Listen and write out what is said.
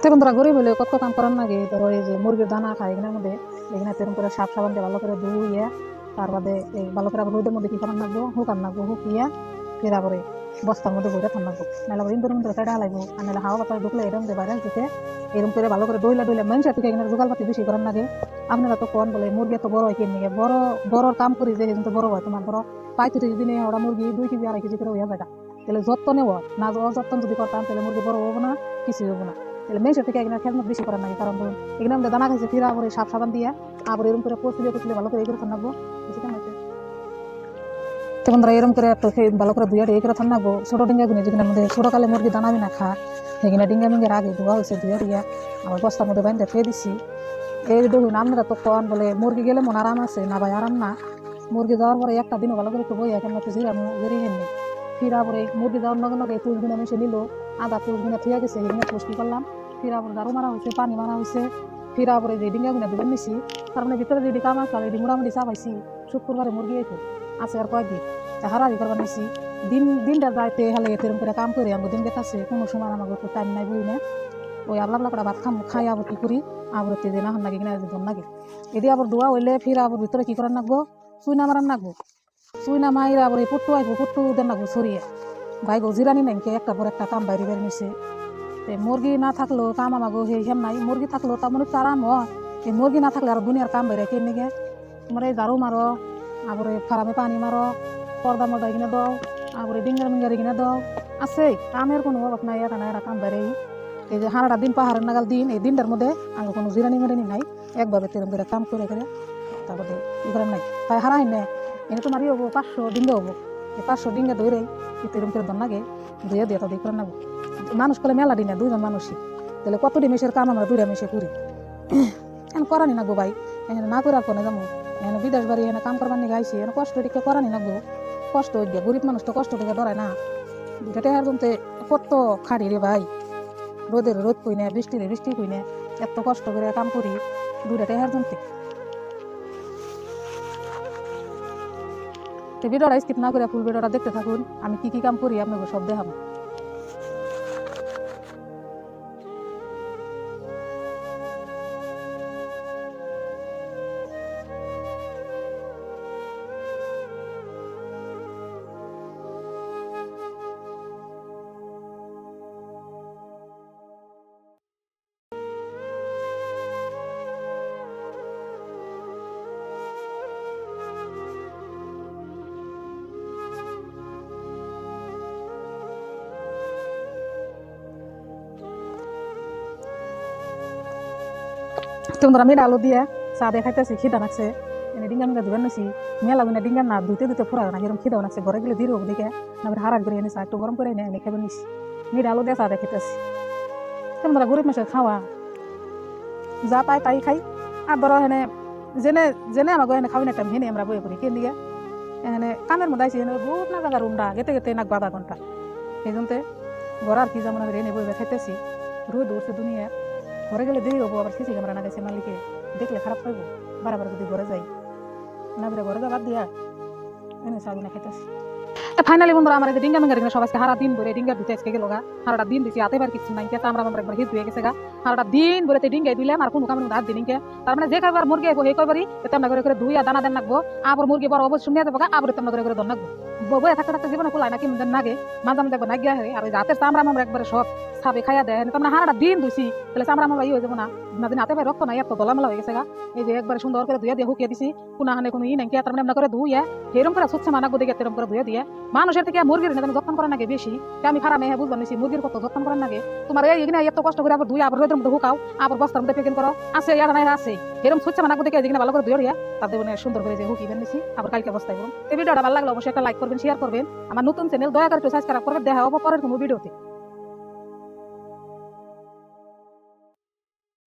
তো বন্ধুরা গরিব হলে কত কাম করার নাগে, ধরো এই যে মুরগির দানা খায় এখানের মধ্যে, এখানে তেরম করে সাপ সাবান দিয়ে ভালো করে ধুইয়া তার বাদে এই ভালো করে আবার রোদের মধ্যে কি করার লাগবো, হুকান লাগবো, হুকিয়া ফের আবার বস্তার মধ্যে বইটা থান লাগবো, নাহলে আবার ইন্দুর মধ্যে কেটে হালাইবো, আর নাহলে হাওয়া বাতাস ঢুকলে এরম দিয়ে বাইরে আসতে এরম করে ভালো করে দইলা দইলা মানুষের থেকে এখানে জোগাল পাতি বেশি করার লাগে। আপনারা তো কোন বলে মুরগি তো বড় হয় কিনে বড় বড় কাম করি যে কিন্তু বড় হয়, তোমার ধরো 35 দিনে ওরা মুরগি 2 কেজি 2.5 কেজি করে হয়ে যায়, তাহলে যত্ন নেওয়া না, অযত্ন যদি করতাম তাহলে মুরগি বড় হবো না, কিছু হবো না। তাহলে মেয়ের থেকে এখানে খেলমত বেশি করার নাকি, কারণ ধরুন এখানে আমাদের দানা খাইছে ফিরা করে সাপ সাবান দিয়া আবার এরকম করে পচলে ভালো করে এই করে থান রাখবো, বুঝতে পারছি। তো বন্ধুরা এরকম করে একটু ভালো করে ধুয়ে এই করে থান রাখবো। ছোটো ডিঙ্গা গুনে যেখানে আমাদের ছোটোকালে মুরগি দানা বিনা খা, সেখানে ডিঙ্গা মিঙ্গের আগে ধোয়া হয়েছে, ধুয়ে দিয়া আবার বস্তার মধ্যে বাইন্দে ফেয়ে দিছি। এই দেখুন আপনারা তো কন বলে মুরগি গেলে মন আরাম আছে না ভাই, আরাম না। মুরগি যাওয়ার পরে একটা দিনও ভালো করে একটু বই এখন একটু জিরানো বেরিয়ে হেননি ফিরা পরে মুরগি যাওয়ার নগে নগে তুষ গুনে মিশে নিল, আদা তুষ গুনে থুয়ে গেছে, এখানে তুষ কি করলাম ফিরা পরে দারু মারা হয়েছে, পানি মারা হয়েছে, ফিরা পরে যে ডিঙ্গা গুনে দুজন নিছি, তার মানে ভিতরে যে কাম আসলে এটি মোটামুটি চাপাইছি। শুক্রবারে মুরগি আইতো আছে আর কয়েকদিন হারারি করবার নিছি, দিনটা যাইতে হলে এরকম করে কাম করে আমাকে দিন গেছে, কোনো সময় আমাকে একটু টাইম নাই বই না, ওই আবলা করে ভাত খাই আবার কি করি আবার যে না লাগে কিনা ধন লাগে এদি আবার দোয়া হইলে ফির আবার ভিতরে কি করার নাকবো, চুইনা মারার নাকবো, চুইনা মাইরা আবার এই পুট্টু আইবো, পুট্টু দেন নাকবো সরিয়ে ভাই গো জিরানি নাইকে একটা পর একটা কাম বাইরে বের নিছে। মুরগি না থাকলেও কাম আমাগো হেম নাই, মুরগি থাকলেও তার মনে আরাম হয়, এই মুরগি না থাকলে আর দুনিয়ার কাম বাইরে কে নিগে তোমার এই ঝাড়ু মারো, আবার ফার্মে পানি মারো, পর্দা মর্দা কিনে দাও, আবার ডিঙ্গার মিঙ্গারি কিনে দাও, আছে কামের কোনো অভাব নাই, এটা না এটা কাম বাইরে। এই যে হারাটা দিন পাহাড়ের নাগাল দিন, এই দিনটার মধ্যে আগে কোনো জিরানি মেরানি নাই, একভাবে তেরম করে কাম করে করে তারপরে ই করার নাই, তাই হারাই নে এনে তোমার হবো 500 ডিঙ্গে হবো, এই 500 ডিঙ্গে ধরে তেরম করে দন লাগে ধুয়ে দিয়ে তাদের করে নেবো। মানুষ করলে মেলা দিনে 2জন মানুষই, তাহলে কত মেসের কাম আমরা 2টা মেসে করি, এখন করানি নাকবো ভাই, এখানে না করে রাখবো না যাবো, এখানে বিদেশ বাড়ি এখানে কাম করবার নিয়ে গাইছি, এখানে কষ্ট টিকে করানি নাকবো, কষ্ট হইবে গরিব মানুষ তো কষ্ট থেকে ধরায় না, দুটা আর জমতে কত খাড়ি রে ভাই, রোদের রোদ কই না, বৃষ্টিরে বৃষ্টি কই না, এত কষ্ট করে কাম করি 2টা টেহার জমতে। তো ভিডিওটা স্কিপ না করে ফুল ভিডিওটা দেখতে থাকুন, আমি কি কি কাম করি আপনাকে সব দেখাবো। তোমরা আমি আলু দিয়ে চা দিয়ে খাইতেছি, খিদা লাগছে, এনে ডিঙ্গা মিঙ্গা ধুয়ে নিছি, মেলা গুনে ডিঙ্গা না ধুতে ধুতে ফুরা না, এরকম খিদাও লাগছে, ঘরে গেলে দিয়ে দিকে না হারাক করে এনে চা একটু গরম করে এনে খেবে নিছি, মিঠা আলু দিয়ে চা দিয়ে খাইতেছি। তোমরা গরিব মানুষের খাওয়া যা পাই তাই খাই, আর ধরো এনে জেনে জেনে আমাকে এনে খাওয়াই একটা হেনে আমরা বয়ে করি কেন দিকে এখানে কামের মধ্যে আইসি, এনে বহুত না জায়গা রুমটা গেতে গেতে নাক 1/2 ঘন্টা, এই জন্যতে ঘর আর কি যেমন আমি এনে বইবে খাইতেছি, রোদ উঠছে দুনিয়া, ঘরে গেলে দেরি হবো, আবার সিসি ক্যামেরা না গেছে মালিকে দেখলে খারাপ পাইবো, বারবার যদি ঘরে যাই না বেড়ে ঘরে যাবার দিয়া এনে চাবি না খাইতেছি। ফাইনালি বন্ধুরা আমার এই ডিঙ্গা মিঙ্গার সবাইকে হারা দিন ভরে ডিঙ্গার ধুতে আজকে গেল গা, হারাটা দিন দিছি হাতে বার কিছু নাই, আমরা একবার হিট ধুয়ে গেছে গা, হারাটা দিন ভরে ডিঙ্গাই দিলাম আর কোনো কামের মধ্যে হাত দিনকে, তার মানে যে কয়বার মুরগি আইবো সেই কয়বারই তেমনা করে করে ধুইয়া দানা দেন লাগবো, আবার মুরগি বড় অবশ্যই শুনিয়ে যাবো, আবার তেমনা করে করে দন লাগবো, বয়ে থাকতে থাকতে জীবনে খোলায় নাকি নাগে মাঝে মাঝে দেখবো না গিয়া আর ওই হাতের চামড়া আমরা একবারে সব সাবে খাইয়া দেয়, তোমরা হারাটা দিন ধুইছি তাহলে চামড়া আমরা ইয়ে হয়ে যাবো না, দিন হাতে ভাই রক্ত নাই এত দলামেলা হয়ে গেছে গা, এই যে একবারে সুন্দর করে ধুয়ে দিয়ে হুকিয়ে দিছি, কোনো হানে কোনো ই নাই, তার মানে করে ধুইয়া এরকম করে সুচ্ছে মানাবো দেখে এরকম করে ধুয়ে দিয়ে মানুষের থেকে মুরগির যত্ন করার নাকি বেশি, আমি খারাপ মেয়ে বুঝবার নিছি মুরগির কত যত্ন করার নাকি, তোমার এইখানে এত কষ্ট করে আবার ধুয়ে আবার রোদের মধ্যে হুকাও, আবার বস্তার মধ্যে প্যাকিং করো, আছে ইয়ার নাই আছে এরকম সুচ্ছে মানাবো দেখে যেখানে ভালো করে ধুয়ে দিয়া তাদের সুন্দর করে যে হুকিয়ে নিছি, আবার কালকে বস্তায় করুন। এই ভিডিওটা ভালো লাগলো অবশ্যই একটা লাইক করবেন, শেয়ার করবেন, আমার নতুন চ্যানেল দয়া করে একটু সাবস্ক্রাইব করবেন, দেখা হবো পরের কোনো ভিডিওতে।